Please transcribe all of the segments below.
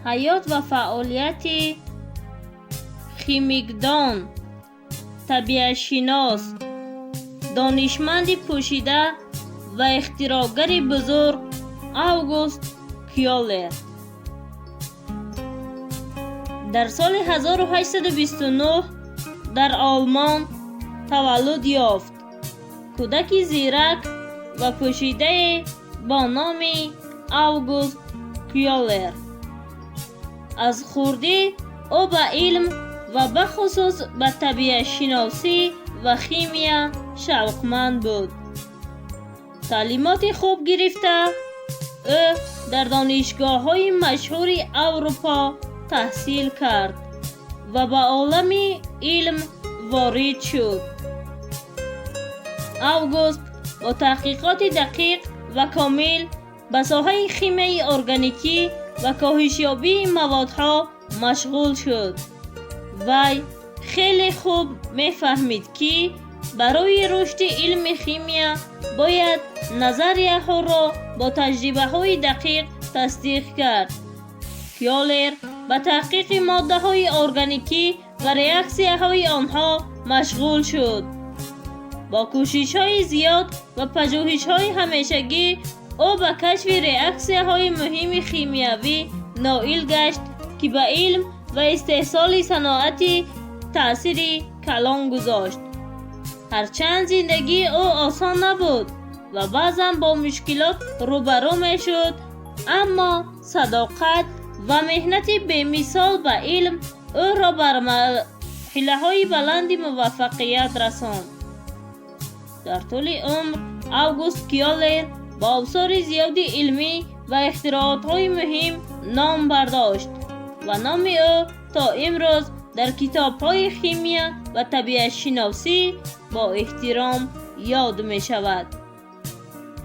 حیات و فعالیت خیمیکدان، طبیعت شناس، دانشمند پوشیده و اختراعگر بزرگ آگوست کیولر در سال 1829 در آلمان تولد یافت. کودکی زیرک و پوشیده با نام آگوست کیولر. از خردی او به علم و به خصوص به طبیعت شناسی و شیمی شوقمند بود. تعلیمات خوب گرفته او در دانشگاه‌های مشهور اروپا تحصیل کرد و به عالم علم وارد شد. آگوست با تحقیقات دقیق و کامل به ساحه شیمی ارگانیکی و کاهشیابی موادها مشغول شد. وی خیلی خوب می‌فهمید که برای رشد علم شیمی باید نظریه ها را با تجربه های دقیق تصدیق کرد. کیولر به تحقیق ماده های ارگانیکی و ریاکسیه های آنها مشغول شد. با کوشش های زیاد و پژوهش های همیشگی او به کشف ریاکسیه های مهم شیمیایی نائل گشت که به علم و استحصال صنعتی تأثیر کلان گذاشت. هرچند زندگی او آسان نبود و بعضا با مشکلات روبرو می شد، اما صداقت و مهنت بی‌مثال به علم او را بر مرحله‌های بلند موفقیت رساند. در طول عمر آگوست کیولر با آثار زیادی علمی و اختراعات‌های مهم نام برداشت و نام او تا امروز در کتاب‌های شیمی و طبیعت شناسی با احترام یاد می شود.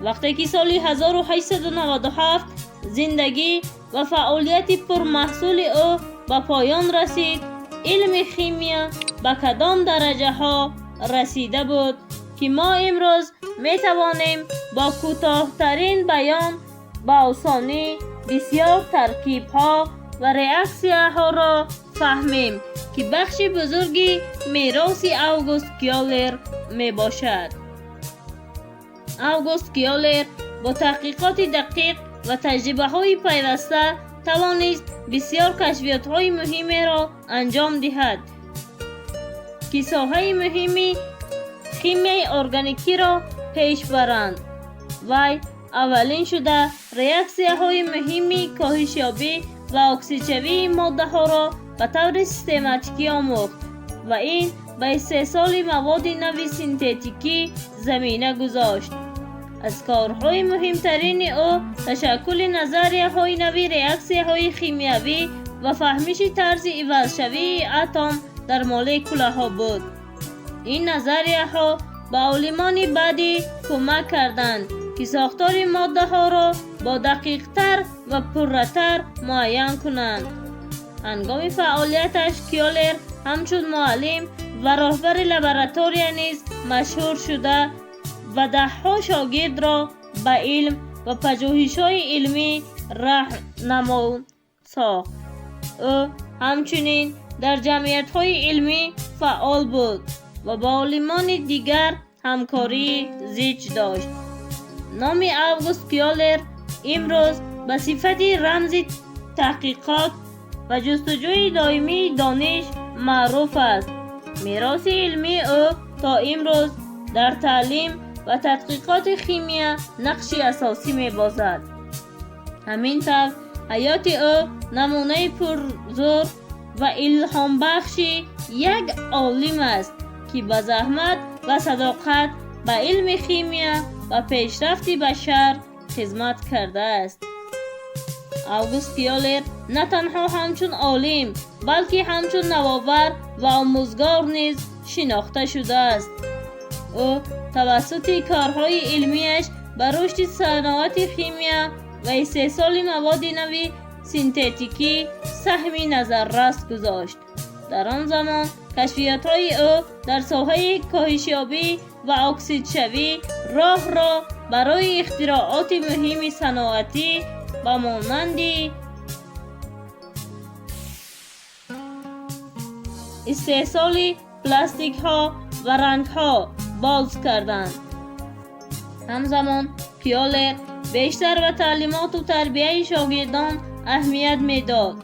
وقتی که سال 1897 زندگی و فعالیت پرمحصول او به پایان رسید، علم شیمی به کدام درجه ها رسیده بود که ما امروز می توانیم با کوتاه‌ترین بیان با آسانی بسیار ترکیب ها و ریاکسیه ها را فهمیم که بخش بزرگی میراث آگوست کیولر می باشد. آگوست کیولر با تحقیقات دقیق و تجربه های پیوسته توانست بسیار کشفیات های مهم را انجام دهد که ساحه مهمی شیمی ارگانیکی را پیش برند. وی اولین شده ریاکسیه های مهمی کاهشیابی و اکسیدشوی ماده ها را به طور سیستماتیکی آموخت و این به استحصال مواد نو سنتتیکی زمینه گذاشت. از کارهای مهمترین او تشکل نظریه های نوی ریاکسیه های شیمیایی و فهمش طرز عوضشوی اتم در مولکوله ها بود. این نظریه ها به عالمان بعدی کمک کردند که ساختار ماده ها را با دقیق تر و پرره‌تر معین کنند. هنگام فعالیتش کیولر همچون معلم و راهبر لابراتوری نیز مشهور شده و ده‌ها شاگرد را به علم و پژوهش‌های علمی راهنما ساخت. او همچنین در جمعیت‌های علمی فعال بود و با عالمان دیگر همکاری زیج داشت. نام آگوست کیولر امروز به صفت رمز تحقیقات و جستجوی دائمی دانش معروف است. میراث علمی او تا امروز در تعلیم و تحقیقات شیمی نقشی اساسی می‌بازد. همینطور حیات او نمونه پرزور و الهام بخش یک عالم است که با زحمت و صداقت به علم شیمی و پیشرفت بشر خدمت کرده است. آگوست کیولر نه تنها همچون عالم بلکه همچون نوآور و آموزگار نیز شناخته شده است. او توسط کارهای علمیش به رشد صنعت شیمی و استحصال مواد نوی سنتتیکی سهمی نظررس گذاشت. در آن زمان کشفیات‌های او در ساحه کاهشیابی و اکسیدشوی راه را برای اختراعات مهم صنعتی با مانند استحصال پلاستیک ها و رنگ ها باز کردند. همزمان کیولر بیشتر به تعلیمات و تربیه شاگردان اهمیت میداد.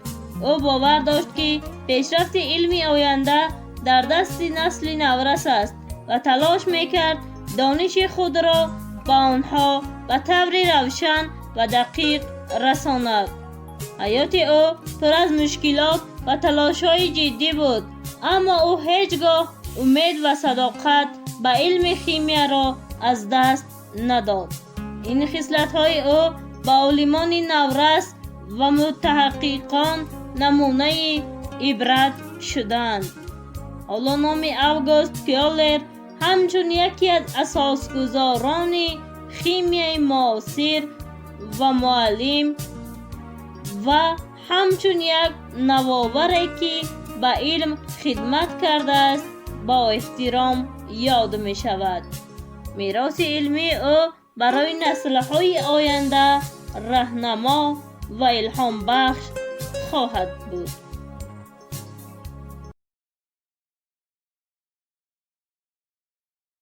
او باور داشت که پیشرفت علمی آینده در دست نسل نورس است و تلاش میکرد دانش خود را به آنها به طور روشن و دقیق رساند. حیات او پر از مشکلات و تلاش‌های جدی بود، اما او هیچگاه امید و صداقت به علم خیمیا را از دست نداد. این خصلت‌های او به عالمان نورس و متحققان نمونه عبرت شدند. حالا نام اوگوست کیولر همچون یکی از اساسگزاران خیمیای معاصر و معلم و همچون یک نوآوری که به علم خدمت کرده است با احترام یاد می شود. میراث علمی او برای نسل‌های آینده راهنما و الهام بخش خواهد بود.